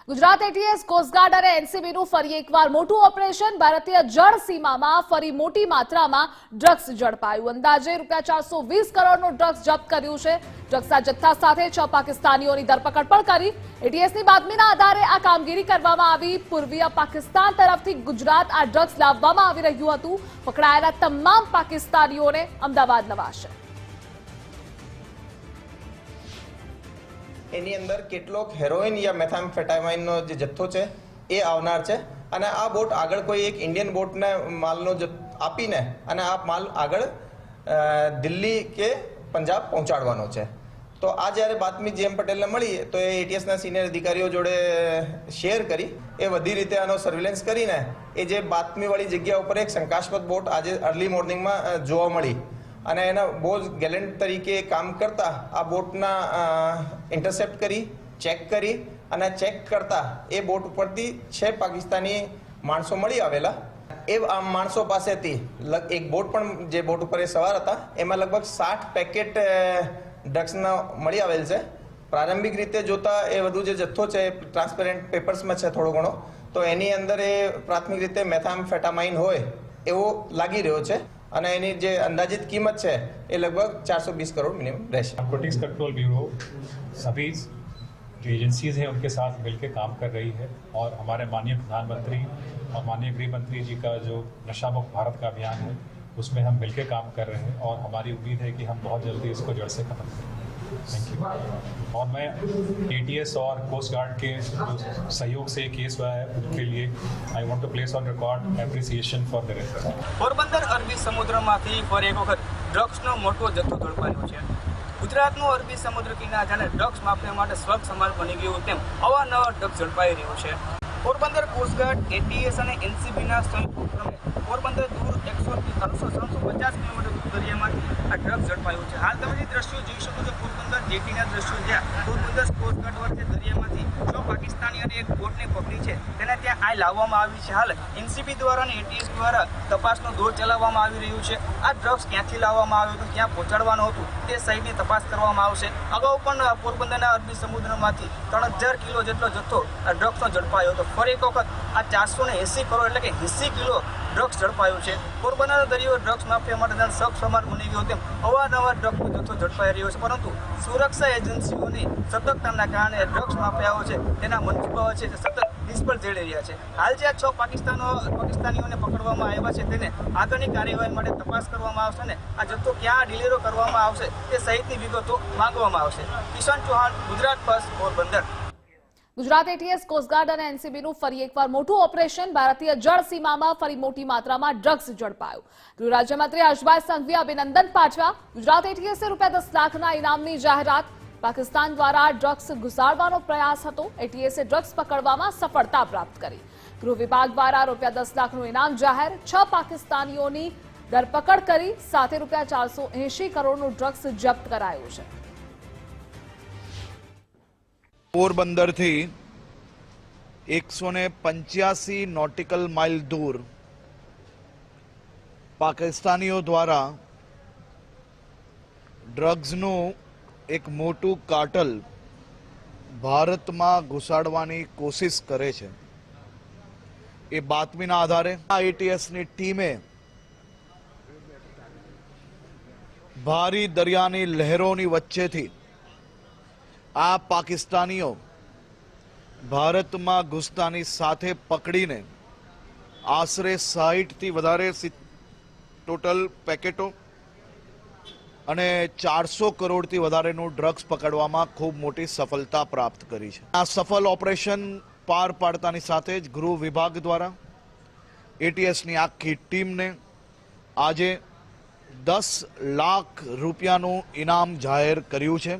Gujarat ATS coastguard અને એનસીબીનું ફરી એકવાર મોટું ઓપરેશન ભારતીય જળ સીમામાં ફરી મોટી માત્રામાં ડ્રગ્સ ઝડપાયું અંદાજે ₹420 કરોડનું ડ્રગ્સ જપ્ત કર્યું છે ડ્રગ્સના જથ્થા સાથે 6 પાકિસ્તાનીઓની ધરપકડ પણ કરી એટીએસની બાતમીના આધારે આ કામગીરી કરવામાં આવી પૂર્વીય પાકિસ્તાન તરફથી ગુજરાત આ ડ્રગ્સ લાવવામાં આવી રહ્યું હતું પકડાયેલા તમામ પાકિસ્તાનીઓને અમદાવાદ લવાશે એની અંદર કેટલોક હેરોઇન યા મેથામ્ફેટામાઇનનો જે જથ્થો છે એ આવનાર છે અને આ બોટ આગળ કોઈ એક ઇન્ડિયન બોટને માલનો આપીને અને આ માલ આગળ દિલ્હી કે પંજાબ પહોંચાડવાનો છે તો આ જ્યારે બાતમી જેએમ પટેલને મળી તો એ એટીએસના સિનિયર અધિકારીઓ જોડે શેર કરી એ બધી રીતે આનો સર્વેલન્સ કરીને એ જે બાતમીવાળી જગ્યા ઉપર એક શંકાસ્પદ બોટ આજે અર્લી મોર્નિંગમાં જોવા મળી અને એના બહુ જ ગેલેન્ટ તરીકે કામ કરતા આ બોટના ઇન્ટરસેપ્ટ કરી ચેક કરી અને ચેક કરતા એ બોટ ઉપરથી 6 પાકિસ્તાની માણસો મળી આવેલા એ આ માણસો પાસેથી એક બોટ પણ જે બોટ ઉપર એ સવાર હતા એમાં લગભગ 60 પેકેટ ડ્રગ્સના મળી આવેલ છે પ્રારંભિક રીતે જોતા એ બધું જે જથ્થો છે ટ્રાન્સપેરન્ટ પેપર્સમાં છે થોડો ઘણો તો એની અંદર એ પ્રાથમિક રીતે મેથામ્ફેટામાઇન હોય એવો લાગી રહ્યો છે અને એની જે અંદાજિત કિંમત છે એ लगभग 420 करोड़ मिनिमम રહેશે। नारकोटिक्स कंट्रोल ब्यूरो सभी जो एजेंसीज हैं उनके साथ मिलकर काम कर रही है और हमारे माननीय प्रधानमंत्री और माननीय गृह मंत्री जी का जो नशा मुक्त भारत का अभियान है उसमें हम मिलकर काम कर रहे हैं और हमारी उम्मीद है कि हम बहुत जल्दी इसको जड़ से खत्म करेंगे। Thank you. और मैं एटीएस और कोस्ट गार्ड के सहयोग से केस हुआ है उनके लिए I want to place on record appreciation for the effort. Porbandar અરબી સમુદ્રમાંથી ફરી એક વખત ડ્રગ્સનો મોટો જથ્થો ઝડપાયો છે। ગુજરાતનું અરબી સમુદ્ર કિનારા જાણે ડ્રગ્સ માફિયા માટે સ્વર્ગ સમાન બની ગયું તેમ અવારનવાર ડ્રગ્સ ઝડપાઈ રહ્યું છે। પોરબંદર કોસ્ટગાર્ડ એટીએસ અને એનસીબીના સંયુક્ત ઉપક્રમે પોરબંદર દૂર 350 કિલોમીટર દરિયામાંથી આ ડ્રગ્સ ઝડપાયું છે। હાલ તમે જે દ્રશ્યો જોઈ શકો છો પોરબંદર જેટીના દ્રશ્યો જ્યાં પોરબંદર કોસ્ટગાર્ડ વચ્ચે દરિયામાંથી 6 પાકિસ્તાની અને એક બોટને પકડી છે તેને ત્યાં આ લાવવામાં આવી છે। હાલ એનસીબી દ્વારા અને એટીએસ દ્વારા તપાસનો દોર ચલાવવામાં આવી રહ્યું છે। આ ડ્રગ્સ ક્યાંથી લાવવામાં આવ્યું હતું ક્યાં પહોંચાડવાનું હતું તે સહિતની તપાસ કરવામાં આવશે। અગાઉ પણ પોરબંદરના અરબી સમુદ્રમાંથી 3000 કિલો જેટલો જથ્થો આ ડ્રગ્સનો ઝડપાયો હતો। ફરી એક વખત આ 480 કરોડ એટલે કે 80 કિલો ડ્રગ્સ ઝડપાયું છે। પોરબંદર દરિયો ડ્રગ્સ માફિયા માટે જાણે શક સમાન બની ગયો તેમ અવારનવાર ડ્રગ્સનો જથ્થો ઝડપાઈ રહ્યો છે પરંતુ સુરક્ષા એજન્સીઓની સતર્કતાના કારણે ડ્રગ્સ માફિયાઓ છે તેના મનસૂબાઓ છે તે સતત નિષ્ફળ જઈ રહ્યા છે। હાલ જે આ 6 પાકિસ્તાનીઓને પકડવામાં આવ્યા છે તેને આગળની કાર્યવાહી માટે તપાસ કરવામાં આવશે અને આ જથ્થો ક્યાં ડિલિવર કરવામાં આવશે તે સહિતની વિગતો માંગવામાં આવશે। Kishan Chauhan, Gujarat First, Porbandar. Gujarat ATS coastguard અને એનસીબીનું ફરી એકવાર મોટું ઓપરેશન ભારતીય જળ સીમામાં ફરી મોટી માત્રામાં ડ્રગ્સ ઝડપાયું ગૃહ રાજ્યમંત્રી હર્ષભાઈ સંઘવીએ અભિનંદન પાઠવ્યા। ગુજરાત એટીએસે ₹10 લાખના ઇનામની જાહેરાત પાકિસ્તાન દ્વારા ડ્રગ્સ ઘુસાડવાનો પ્રયાસ હતો એટીએસે ડ્રગ્સ પકડવામાં સફળતા પ્રાપ્ત કરી ગૃહ વિભાગ દ્વારા ₹10 લાખનું ઇનામ જાહેર 6 પાકિસ્તાનીઓની ધરપકડ કરી સાથે ₹480 કરોડનું ડ્રગ્સ જપ્ત કરાયું છે। પોરબંદરથી 185 નોટિકલ માઇલ દૂર પાકિસ્તાનીઓ દ્વારા ડ્રગ્સનું એક મોટું કાર્ટલ ભારતમાં ઘુસાડવાની કોશિશ કરે છે એ બાતમીના આધારે એટીએસની ટીમે ભારી દરિયાની લહેરોની વચ્ચેથી આ પાકિસ્તાનીઓ ભારતમાં ઘૂસતાની સાથે પકડીને આશરે 60થી વધારે ટોટલ પેકેટો અને 400 કરોડથી વધારેનું ડ્રગ્સ પકડવામાં ખૂબ મોટી સફળતા પ્રાપ્ત કરી છે। આ સફળ ઓપરેશન પાર પાડતાની સાથે જ ગૃહ વિભાગ દ્વારા એટીએસની આખી ટીમને આજે ₹10 લાખ ઇનામ જાહેર કર્યું છે।